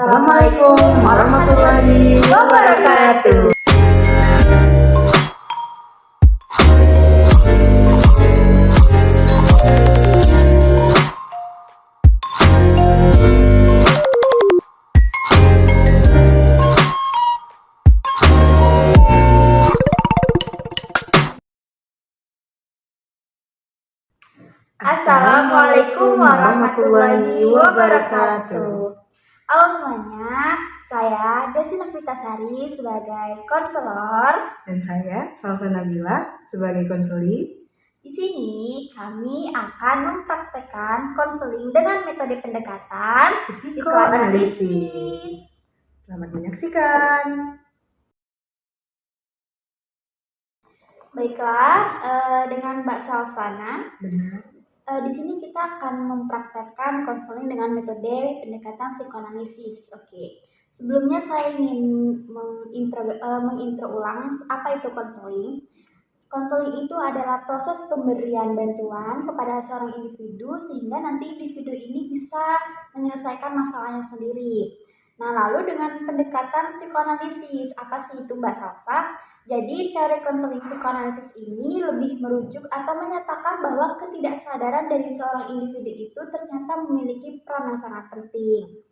Assalamualaikum warahmatullahi wabarakatuh. Assalamualaikum warahmatullahi wabarakatuh. Halo semuanya, saya Desi Novitasari sebagai konselor. Dan saya Salsa Nabila sebagai konseli. Di sini kami akan mempraktekkan konseling dengan metode pendekatan psikoanalisis. Selamat menyaksikan. Baiklah, dengan Mbak Salsana. Benar. Di sini kita akan mempraktekkan konseling dengan metode pendekatan psikoanalisis. Oke. Sebelumnya saya ingin mengintro ulang apa itu konseling. Konseling itu adalah proses pemberian bantuan kepada seorang individu sehingga nanti individu ini bisa menyelesaikan masalahnya sendiri. Nah, lalu dengan pendekatan psikoanalisis, apa sih itu Mbak Salsa? Jadi teori konseling psikoanalisis ini lebih merujuk atau menyatakan bahwa ketidaksadaran dari seorang individu itu ternyata memiliki peran yang sangat penting.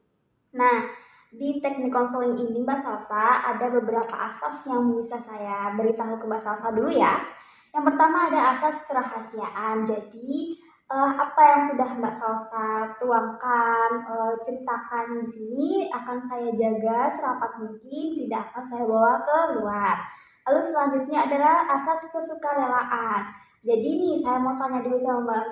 Nah, di teknik konseling ini Mbak Salsa ada beberapa asas yang bisa saya beritahu ke Mbak Salsa dulu ya. Yang pertama ada asas kerahasiaan. Jadi apa yang sudah Mbak Salsa tuangkan, ceritakan di sini akan saya jaga serapat mungkin, tidak akan saya bawa ke luar. Lalu selanjutnya adalah asas kesukarelaan. Jadi nih saya mau tanya dulu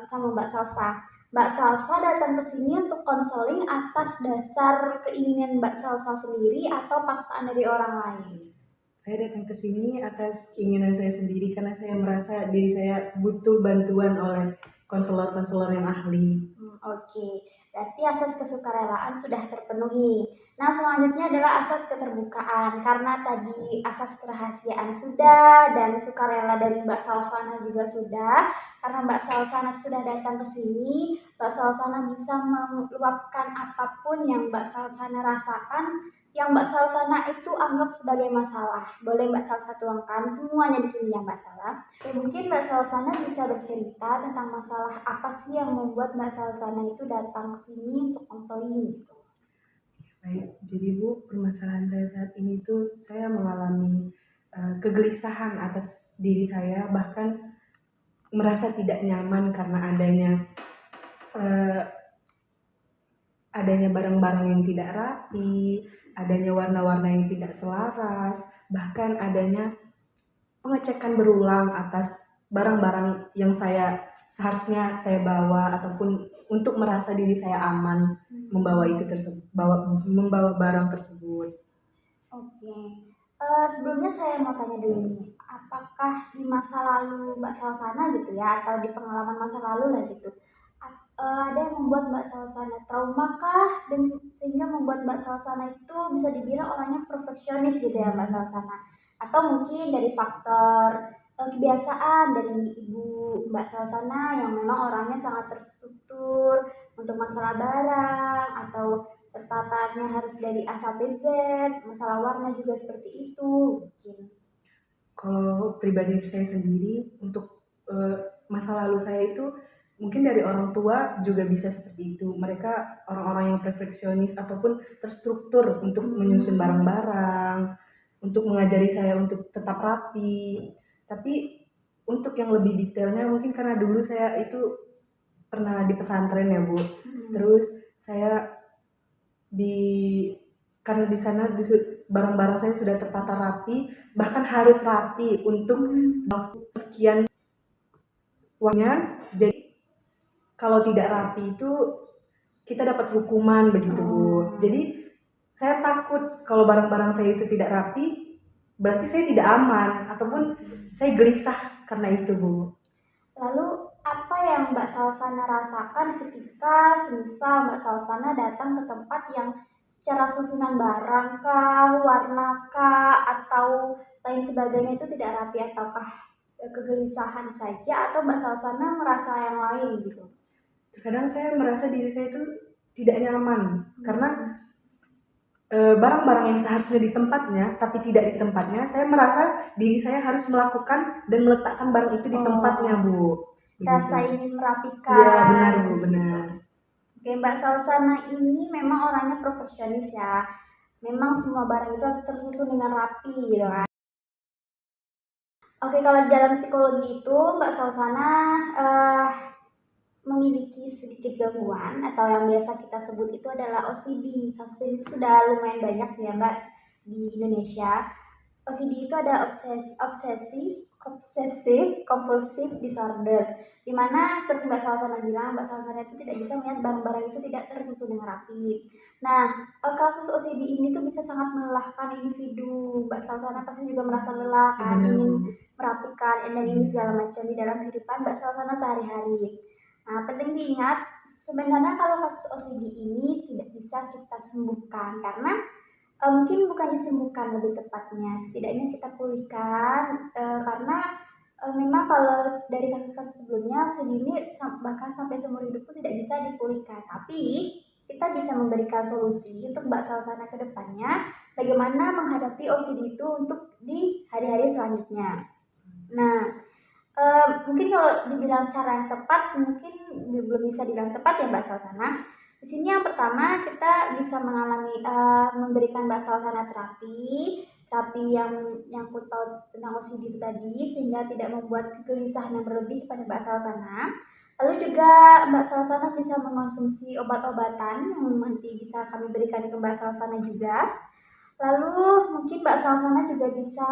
sama Mbak Salsa. Mbak Salsa datang ke sini untuk konseling atas dasar keinginan Mbak Salsa sendiri atau paksaan dari orang lain? Saya datang ke sini atas keinginan saya sendiri karena saya merasa diri saya butuh bantuan oleh konselor-konselor yang ahli. Oke. Berarti asas kesukarelaan sudah terpenuhi. Nah, selanjutnya adalah asas keterbukaan. Karena tadi asas kerahasiaan sudah dan sukarela dari Mbak Salsana juga sudah. Karena Mbak Salsana sudah datang ke sini, Mbak Salsana bisa meluapkan apapun yang Mbak Salsana rasakan, yang Mbak Salsana itu anggap sebagai masalah. Boleh Mbak Salsa tuangkan semuanya di sini ya Mbak Salsa. Mungkin Mbak Salsana bisa bercerita tentang masalah apa sih yang membuat Mbak Salsana itu datang ke sini untuk konseling gitu. Baik, jadi Bu, permasalahan saya saat ini tuh saya mengalami kegelisahan atas diri saya, bahkan merasa tidak nyaman karena adanya barang-barang yang tidak rapi, adanya warna-warna yang tidak selaras, bahkan adanya pengecekan berulang atas barang-barang yang seharusnya saya bawa ataupun untuk merasa diri saya aman membawa membawa barang tersebut. Oke. Sebelumnya saya mau tanya dulu nih, apakah di masa lalu Mbak Salsana gitu ya, atau di pengalaman masa lalu lah gitu, ada yang membuat Mbak Salsana trauma kah, dan sehingga membuat Mbak Salsana itu bisa dibilang orangnya perfeksionis gitu ya Mbak Salsana, atau mungkin dari faktor kebiasaan dari ibu Mbak Salsana yang memang orangnya sangat terstruktur untuk masalah barang, atau pertataannya harus dari A sampai Z, masalah warna juga seperti itu mungkin. Kalau pribadi saya sendiri untuk masa lalu saya itu mungkin dari orang tua juga bisa seperti itu. Mereka orang-orang yang perfeksionis ataupun terstruktur untuk menyusun barang-barang, untuk mengajari saya untuk tetap rapi. Tapi untuk yang lebih detailnya mungkin karena dulu saya itu pernah di pesantren ya Bu. Terus saya karena di sana barang-barang saya sudah tertata rapi, bahkan harus rapi untuk sekian uangnya. Jadi kalau tidak rapi itu kita dapat hukuman begitu Bu. Jadi saya takut kalau barang-barang saya itu tidak rapi, berarti saya tidak aman ataupun saya gelisah karena itu Bu. Lalu apa yang Mbak Salsana rasakan ketika semisal Mbak Salsana datang ke tempat yang secara susunan barang kah, warna kah, atau lain sebagainya itu tidak rapi, ataukah kegelisahan saja atau Mbak Salsana merasa yang lain gitu? Terkadang saya merasa diri saya itu tidak nyaman karena barang-barang yang seharusnya di tempatnya, tapi tidak di tempatnya, saya merasa diri saya harus melakukan dan meletakkan barang itu di tempatnya, Oh, Bu. Begitu. rasa ingin Iya, benar, merapikan Bu, gitu. benar. Oke, Mbak Salsana ini memang orangnya perfeksionis ya. Memang semua barang itu harus tersusun dengan rapi gitu kan. Oke, kalau dalam psikologi itu Mbak Salsana eh, memiliki sedikit gangguan atau yang biasa kita sebut itu adalah OCD. Kasus ini sudah lumayan banyak ya Mbak di Indonesia. OCD itu ada obsessive compulsive disorder, di mana seperti Mbak Salsana bilang, Mbak Salsana itu tidak bisa melihat barang-barang itu tidak tersusun dengan rapi. Nah, kasus OCD ini tuh bisa sangat melelahkan individu. Mbak Salsana pasti juga merasa lelah Ya, kan, benar, ingin Bu. merapikan dan ini segala macam di dalam kehidupan Mbak Salsana sehari-hari. Nah, penting diingat, sebenarnya kalau kasus OCD ini tidak bisa kita sembuhkan karena mungkin bukan disembuhkan lebih tepatnya, setidaknya kita pulihkan, karena, memang kalau dari kasus-kasus sebelumnya segini bahkan sampai seumur hidup pun tidak bisa dipulihkan. Tapi kita bisa memberikan solusi untuk Mbak Salsana ke depannya, bagaimana menghadapi OCD itu untuk di hari-hari selanjutnya. Nah, mungkin kalau dibilang cara yang tepat, mungkin belum bisa dibilang tepat ya Mbak Salsana. Di sini yang pertama kita bisa mengalami memberikan Mbak Salsana terapi yang nyangkut paut tentang OCD itu tadi sehingga tidak membuat kegelisahan yang berlebih pada Mbak Salsana. Lalu juga Mbak Salsana bisa mengonsumsi obat-obatan yang nanti bisa kami berikan ke Mbak Salsana juga. Lalu mungkin Mbak Salsana juga bisa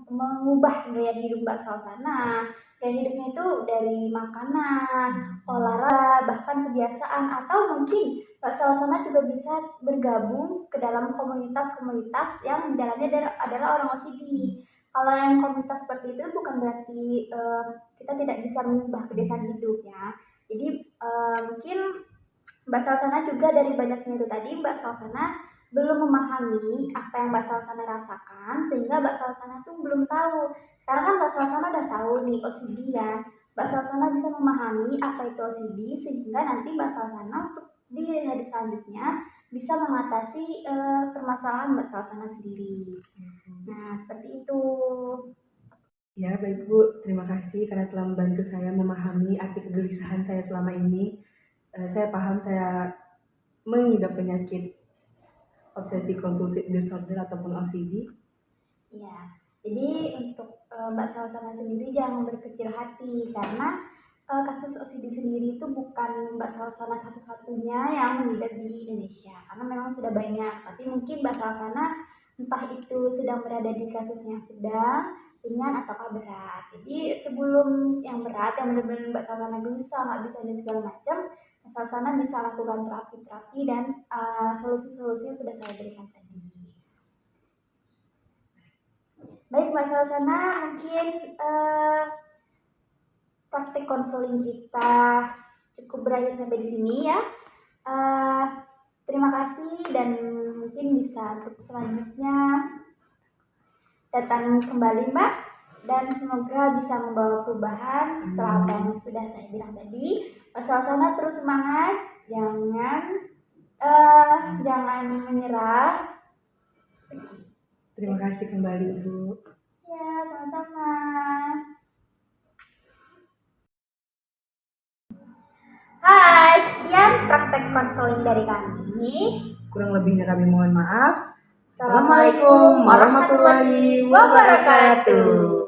mengubah gaya hidup Mbak Salsana. Gaya hidupnya itu dari makanan, olahraga, bahkan kebiasaan, atau mungkin Mbak Salsana juga bisa bergabung ke dalam komunitas-komunitas yang di dalamnya adalah orang OCD. Kalau yang komunitas seperti itu bukan berarti kita tidak bisa mengubah kebiasaan hidup ya. Jadi mungkin Mbak Salsana juga dari banyaknya itu tadi Mbak Salsana belum memahami apa yang Mbak Salsana rasakan sehingga Mbak Salsana tuh belum tahu. Sekarang kan Mbak Salsana udah tahu nih OCD ya. Mbak Salsana bisa memahami apa itu OCD sehingga nanti Mbak Salsana untuk di hari selanjutnya bisa mengatasi permasalahan Mbak Salsana sendiri. Nah, seperti itu. Ya, baik, Bu. Terima kasih karena telah membantu saya memahami arti kegelisahan saya selama ini. Saya paham saya mengidap penyakit obsesi kompulsif disorder ataupun OCD. Iya, jadi untuk Mbak Salsana sendiri jangan berkecil hati karena kasus OCD sendiri itu bukan Mbak Salsana satu-satunya yang mengidap di Indonesia karena memang sudah banyak. Tapi mungkin Mbak Salsana entah itu sedang berada di kasus yang sedang, ringan ataukah berat. Jadi sebelum yang berat yang benar-benar Mbak Salsana gelisah nggak bisa dan segala macam, Mbak Salsana bisa lakukan terapi-terapi dan solusi-solusi yang sudah saya berikan tadi. Baik Mbak Salsana, mungkin praktik konseling kita cukup berakhir sampai di sini ya. Terima kasih dan mungkin bisa untuk selanjutnya datang kembali Mbak dan semoga bisa membawa perubahan setelah apa yang sudah saya bilang tadi. Mbak Salsana terus semangat, jangan menyerah. Terima kasih kembali, Bu. Ya, sama-sama. Hai, sekian praktek konseling dari kami. Kurang lebihnya kami mohon maaf. Assalamualaikum warahmatullahi wabarakatuh.